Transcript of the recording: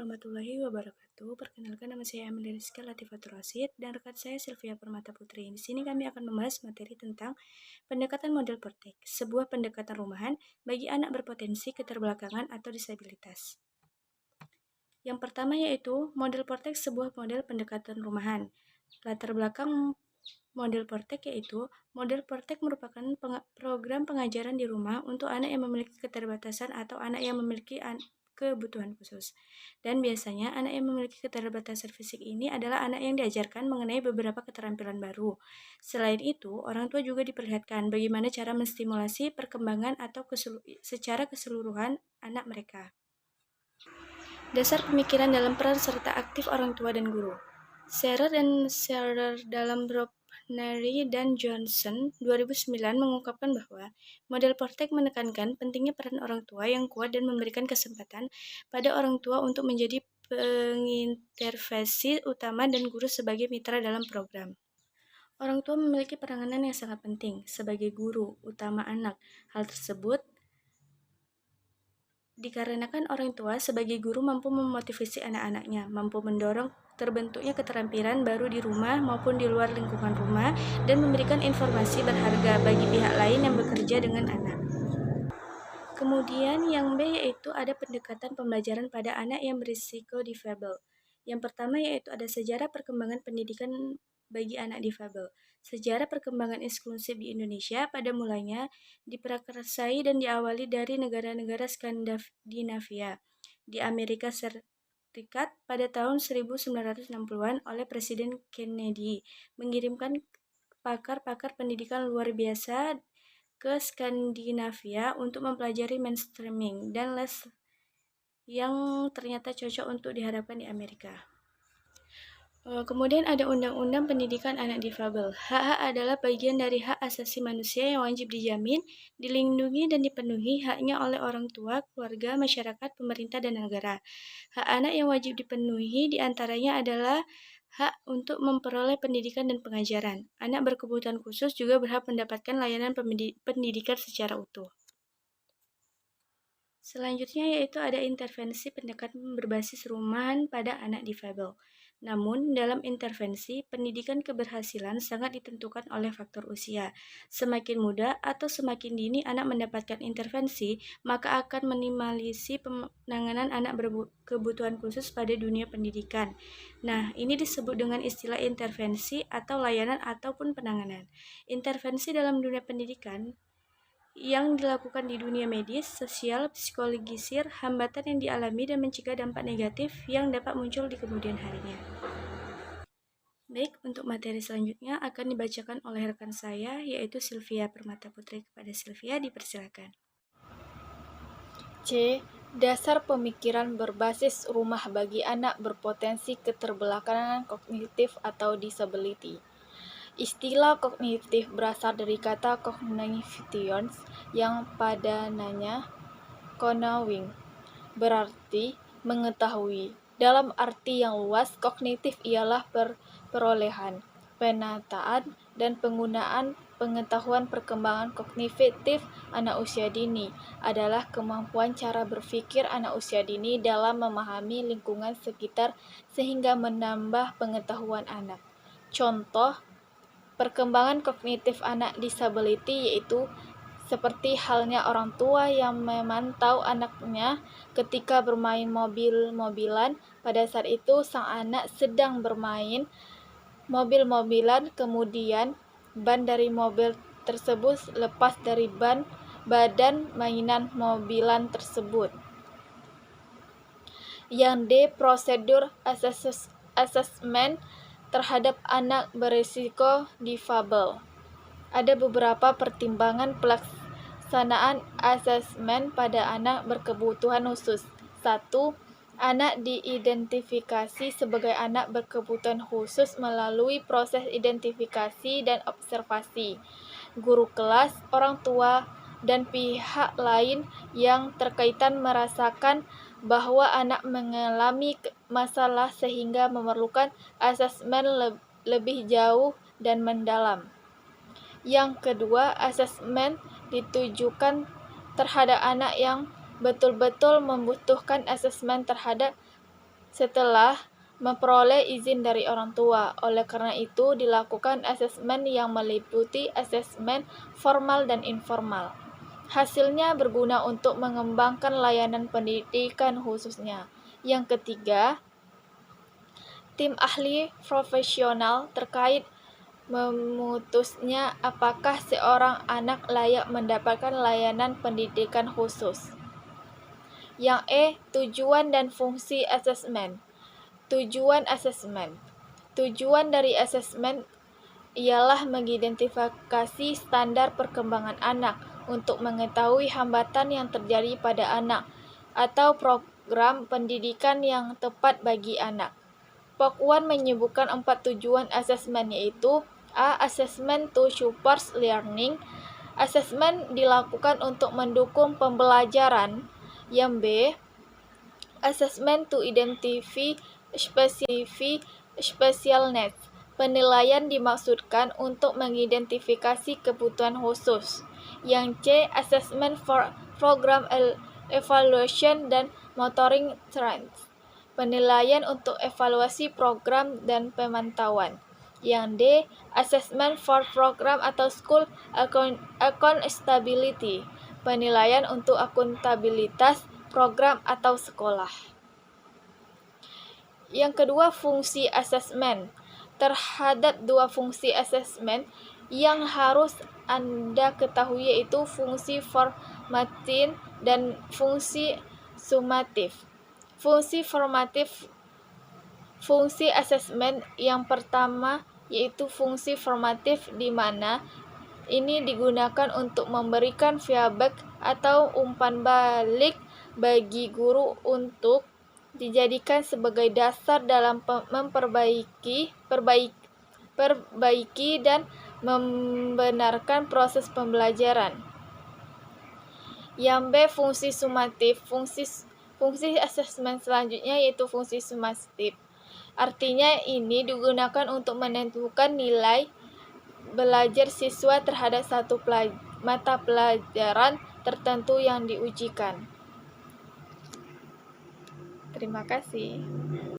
warahmatullahi wabarakatuh. Perkenalkan, nama saya Amelia Rizka Latifatul Rosid dan rekan saya Sylvia Permata Putri. Di sini kami akan membahas materi tentang pendekatan model Portek, sebuah pendekatan rumahan bagi anak berpotensi keterbelakangan atau disabilitas. Yang pertama yaitu model Portek, sebuah model pendekatan rumahan. Latar belakang model Portek yaitu model Portek merupakan program pengajaran di rumah untuk anak yang memiliki keterbatasan atau anak yang memiliki kebutuhan khusus. Dan biasanya anak yang memiliki keterbatasan fisik ini adalah anak yang diajarkan mengenai beberapa keterampilan baru. Selain itu, orang tua juga diperlihatkan bagaimana cara menstimulasi perkembangan atau secara keseluruhan anak mereka. Dasar pemikiran dalam peran serta aktif orang tua dan guru. Scherer dan Scherer dalam Bropnary dan Johnson 2009 mengungkapkan bahwa model Portek menekankan pentingnya peran orang tua yang kuat dan memberikan kesempatan pada orang tua untuk menjadi pengintervensi utama dan guru sebagai mitra dalam program. Orang tua memiliki peranan yang sangat penting sebagai guru utama anak. Hal tersebut dikarenakan orang tua sebagai guru mampu memotivasi anak-anaknya, mampu mendorong terbentuknya keterampilan baru di rumah maupun di luar lingkungan rumah, dan memberikan informasi berharga bagi pihak lain yang bekerja dengan anak. Kemudian yang B yaitu ada pendekatan pembelajaran pada anak yang berisiko difabel. Yang pertama yaitu ada sejarah perkembangan pendidikan bagi anak difabel. Sejarah perkembangan inklusif di Indonesia pada mulanya diprakarsai dan diawali dari negara-negara Skandinavia. Di Amerika Serikat pada tahun 1960-an oleh Presiden Kennedy mengirimkan pakar-pakar pendidikan luar biasa ke Skandinavia untuk mempelajari mainstreaming dan les yang ternyata cocok untuk diharapkan di Amerika. Kemudian ada Undang-Undang Pendidikan Anak Difabel. Hak-hak adalah bagian dari hak asasi manusia yang wajib dijamin, dilindungi, dan dipenuhi haknya oleh orang tua, keluarga, masyarakat, pemerintah, dan negara. Hak anak yang wajib dipenuhi diantaranya adalah hak untuk memperoleh pendidikan dan pengajaran. Anak berkebutuhan khusus juga berhak mendapatkan layanan pendidikan secara utuh. Selanjutnya yaitu ada intervensi pendekatan berbasis rumahan pada anak difabel. Namun, dalam intervensi, pendidikan keberhasilan sangat ditentukan oleh faktor usia. Semakin muda atau semakin dini anak mendapatkan intervensi, maka akan minimalisi penanganan anak berkebutuhan khusus pada dunia pendidikan. Nah, ini disebut dengan istilah intervensi atau layanan ataupun penanganan. Intervensi dalam dunia pendidikan yang dilakukan di dunia medis, sosial, psikologisir, hambatan yang dialami dan mencegah dampak negatif yang dapat muncul di kemudian harinya. Baik, untuk materi selanjutnya akan dibacakan oleh rekan saya, yaitu Sylvia Permata Putri. Kepada Sylvia, dipersilakan. C. Dasar pemikiran berbasis rumah bagi anak berpotensi keterbelakangan kognitif atau disability. Istilah kognitif berasal dari kata cognitions yang padananya knowing, berarti mengetahui. Dalam arti yang luas, kognitif ialah perolehan, penataan, dan penggunaan pengetahuan. Perkembangan kognitif anak usia dini adalah kemampuan cara berpikir anak usia dini dalam memahami lingkungan sekitar sehingga menambah pengetahuan anak. Contoh perkembangan kognitif anak disability yaitu seperti halnya orang tua yang memantau anaknya ketika bermain mobil-mobilan. Pada saat itu sang anak sedang bermain mobil-mobilan, kemudian ban dari mobil tersebut lepas dari badan mainan mobilan tersebut. Yang D. Prosedur assessment terhadap anak berisiko difabel. Ada beberapa pertimbangan pelaksanaan asesmen pada anak berkebutuhan khusus. 1. Anak diidentifikasi sebagai anak berkebutuhan khusus melalui proses identifikasi dan observasi. Guru kelas, orang tua, dan pihak lain yang terkaitan merasakan bahwa anak mengalami masalah sehingga memerlukan asesmen lebih jauh dan mendalam. Yang kedua, asesmen ditujukan terhadap anak yang betul-betul membutuhkan asesmen terhadap setelah memperoleh izin dari orang tua. Oleh karena itu, dilakukan asesmen yang meliputi asesmen formal dan informal. Hasilnya berguna untuk mengembangkan layanan pendidikan khususnya. Yang ketiga, tim ahli profesional terkait memutusnya apakah seorang anak layak mendapatkan layanan pendidikan khusus. Yang tujuan dan fungsi asesmen. Tujuan asesmen. Tujuan dari asesmen ialah mengidentifikasi standar perkembangan anak untuk mengetahui hambatan yang terjadi pada anak atau program pendidikan yang tepat bagi anak. Pok 1 menyebutkan 4 tujuan asesmen, yaitu A. Assessment to support learning. Asesmen dilakukan untuk mendukung pembelajaran. Yang B. Assessment to identify special needs. Penilaian dimaksudkan untuk mengidentifikasi kebutuhan khusus. Yang C. Assessment for program evaluation dan monitoring trends. Penilaian untuk evaluasi program dan pemantauan. Yang D. Assessment for program atau school accountability. Penilaian untuk akuntabilitas program atau sekolah. Yang kedua, fungsi asesmen. Terhadap 2 fungsi asesmen yang harus Anda ketahui, yaitu fungsi formatif dan fungsi sumatif. Fungsi formatif. Fungsi asesmen yang pertama yaitu fungsi formatif, di mana ini digunakan untuk memberikan feedback atau umpan balik bagi guru untuk dijadikan sebagai dasar dalam memperbaiki dan membenarkan proses pembelajaran. Yang B, fungsi sumatif. Fungsi asesmen selanjutnya yaitu fungsi sumatif. Artinya ini digunakan untuk menentukan nilai belajar siswa terhadap satu mata pelajaran tertentu yang diujikan. Terima kasih.